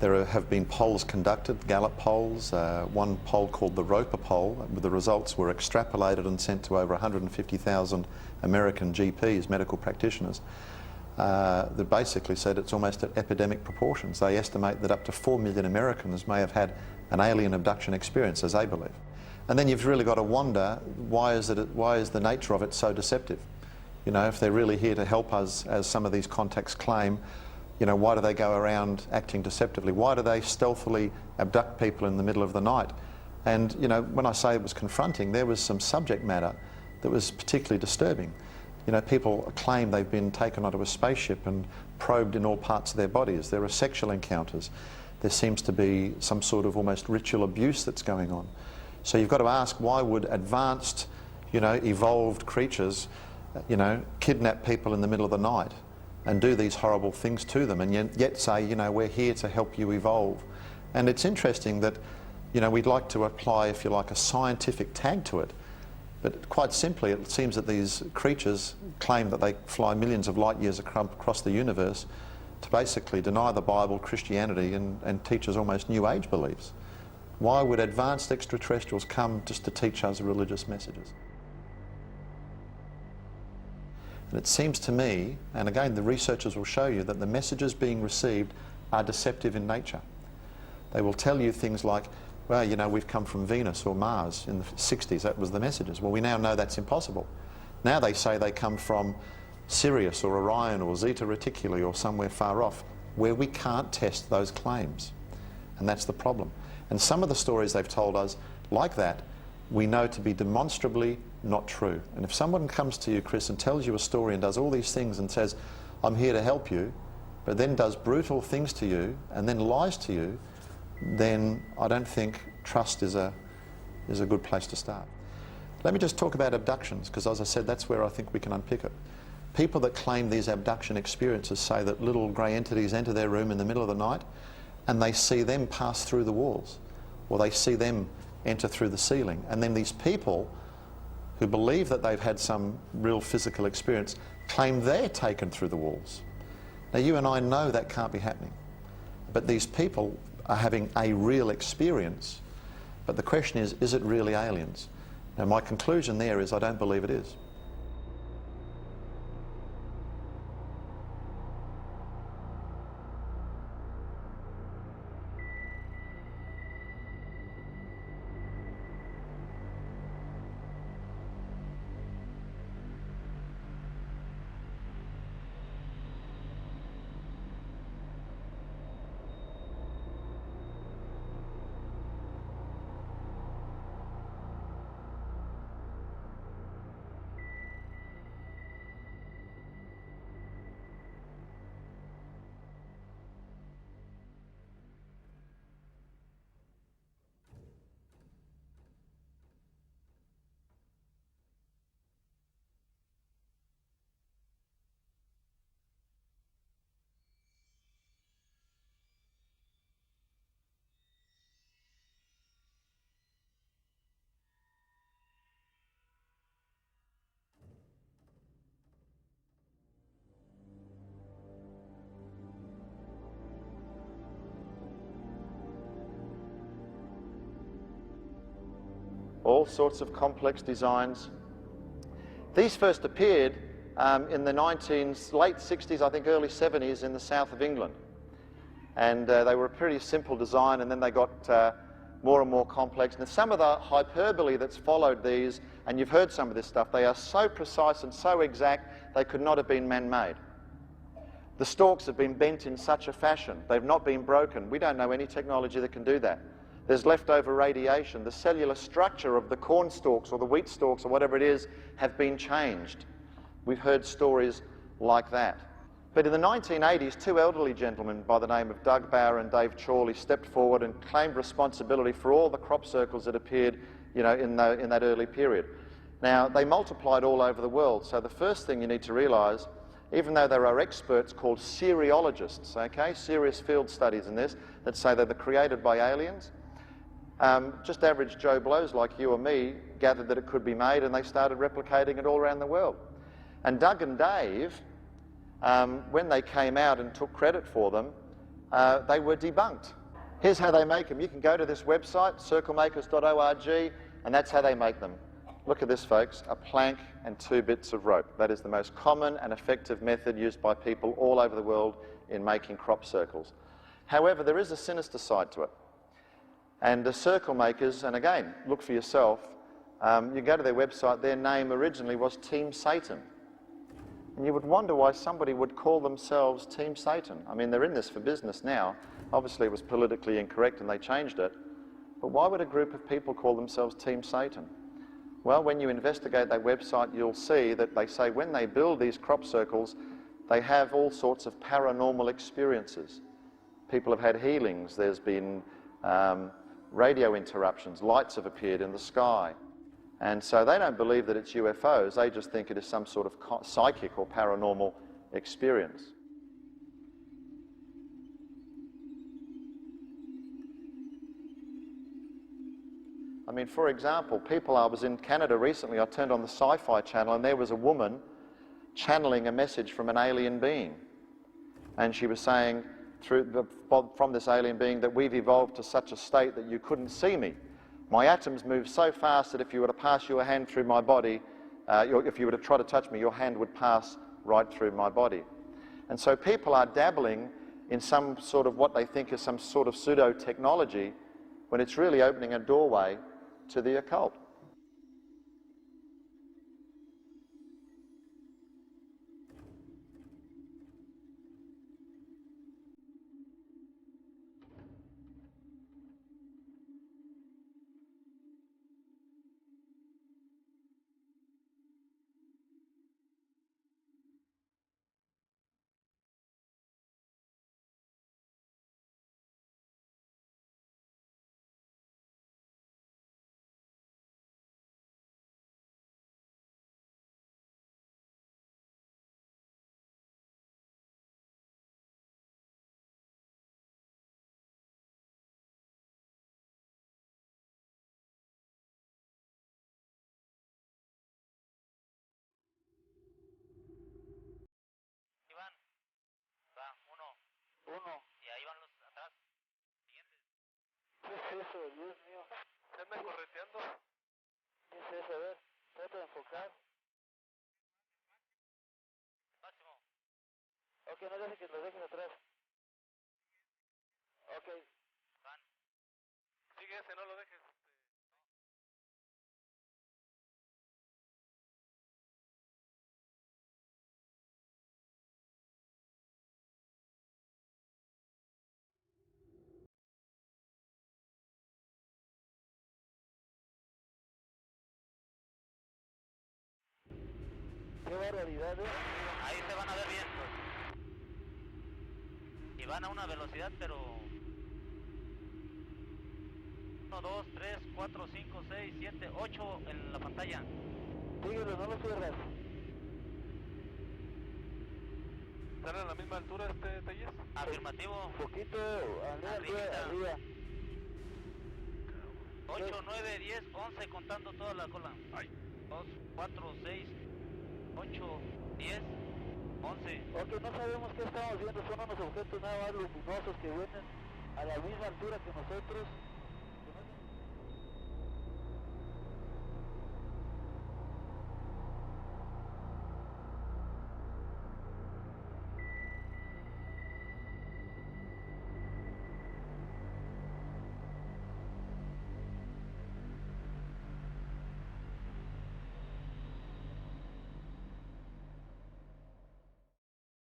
Have been polls conducted, Gallup polls, one poll called the Roper poll. The results were extrapolated and sent to over 150,000 American GPs, medical practitioners, that basically said it's almost at epidemic proportions. They estimate that up to 4 million Americans may have had an alien abduction experience, as they believe. And then you've really got to wonder, why is the nature of it so deceptive? You know, if they're really here to help us, as some of these contacts claim, you know, why do they go around acting deceptively? Why do they stealthily abduct people in the middle of the night? And, you know, when I say it was confronting, there was some subject matter that was particularly disturbing. You know, people claim they've been taken onto a spaceship and probed in all parts of their bodies. There are sexual encounters. There seems to be some sort of almost ritual abuse that's going on. So you've got to ask, why would advanced, you know, evolved creatures, you know, kidnap people in the middle of the night and do these horrible things to them, and yet say, you know, we're here to help you evolve? And it's interesting that, you know, we'd like to apply, if you like, a scientific tag to it, but quite simply it seems that these creatures claim that they fly millions of light years across the universe to basically deny the Bible, Christianity, and teach us almost New Age beliefs. Why would advanced extraterrestrials come just to teach us religious messages? And it seems to me, and again the researchers will show you, that the messages being received are deceptive in nature. They will tell you things like, well, you know, we've come from Venus or Mars. In the 60s, that was the messages. Well, we now know that's impossible. Now they say they come from Sirius or Orion or Zeta Reticuli or somewhere far off, where we can't test those claims. And that's the problem. And some of the stories they've told us, like that, we know to be demonstrably not true. And if someone comes to you, Chris, and tells you a story and does all these things and says, I'm here to help you, but then does brutal things to you and then lies to you, then I don't think trust is a good place to start. Let me just talk about abductions, because as I said, that's where I think we can unpick it. People that claim these abduction experiences say that little grey entities enter their room in the middle of the night and they see them pass through the walls, or they see them enter through the ceiling. And then these people who believe that they've had some real physical experience claim they're taken through the walls. Now, you and I know that can't be happening, but these people are having a real experience. But the question is it really aliens? Now, my conclusion there is I don't believe it is. All sorts of complex designs. These first appeared in the late 60s, I think early 70s, in the south of England. And they were a pretty simple design, and then they got more and more complex. And some of the hyperbole that's followed these, and you've heard some of this stuff, they are so precise and so exact, they could not have been man-made. The stalks have been bent in such a fashion, they've not been broken. We don't know any technology that can do that. There's leftover radiation. The cellular structure of the corn stalks or the wheat stalks or whatever it is have been changed. We've heard stories like that. But in the 1980s, two elderly gentlemen by the name of Doug Bauer and Dave Chorley stepped forward and claimed responsibility for all the crop circles that appeared, you know, in that early period. Now, they multiplied all over the world, so the first thing you need to realize, even though there are experts called seriologists, okay, serious field studies in this, that say they were created by aliens, just average Joe Blows like you or me gathered that it could be made, and they started replicating it all around the world. And Doug and Dave, when they came out and took credit for them, they were debunked. Here's how they make them. You can go to this website, circlemakers.org, and that's how they make them. Look at this, folks, a plank and 2 bits of rope. That is the most common and effective method used by people all over the world in making crop circles. However, there is a sinister side to it. And the circle makers, and again, look for yourself, you go to their website, their name originally was Team Satan. And you would wonder why somebody would call themselves Team Satan. I mean, they're in this for business now. Obviously, it was politically incorrect and they changed it. But why would a group of people call themselves Team Satan? Well, when you investigate their website, you'll see that they say when they build these crop circles, they have all sorts of paranormal experiences. People have had healings. There's been radio interruptions. Lights have appeared in the sky. And so they don't believe that it's UFOs. They just think it is some sort of psychic or paranormal experience. I mean, for example, I was in Canada recently, I turned on the Sci-Fi channel and there was a woman channeling a message from an alien being. And she was saying from this alien being that we've evolved to such a state that you couldn't see me. My atoms move so fast that if you were to pass your hand through my body, if you were to try to touch me, your hand would pass right through my body. And so people are dabbling in some sort of what they think is some sort of pseudo-technology when it's really opening a doorway to the occult. Uno. Y ahí van los atrás. Siguientes. ¿Qué es eso? Dios mío. ¿Se anda correteando? ¿Qué es eso? A ver, trata de enfocar. Máximo. Ok, no dejes que lo dejes atrás. Ok. Van. Sigue ese, no lo dejes. Qué barbaridad, ¿eh? Ahí se van a ver bien. Y van a una velocidad, pero 1, 2, 3, 4, 5, 6, 7, 8 en la pantalla. Síguelo, no lo cierras. ¿Están a la misma altura Telles? Afirmativo. Poquito, arriba. 8, 9, 10, 11 contando toda la cola. 2, 4, 6, 8, 10, 11. Ok, no sabemos qué estamos viendo, son unos objetos nada más luminosos que vienen a la misma altura que nosotros.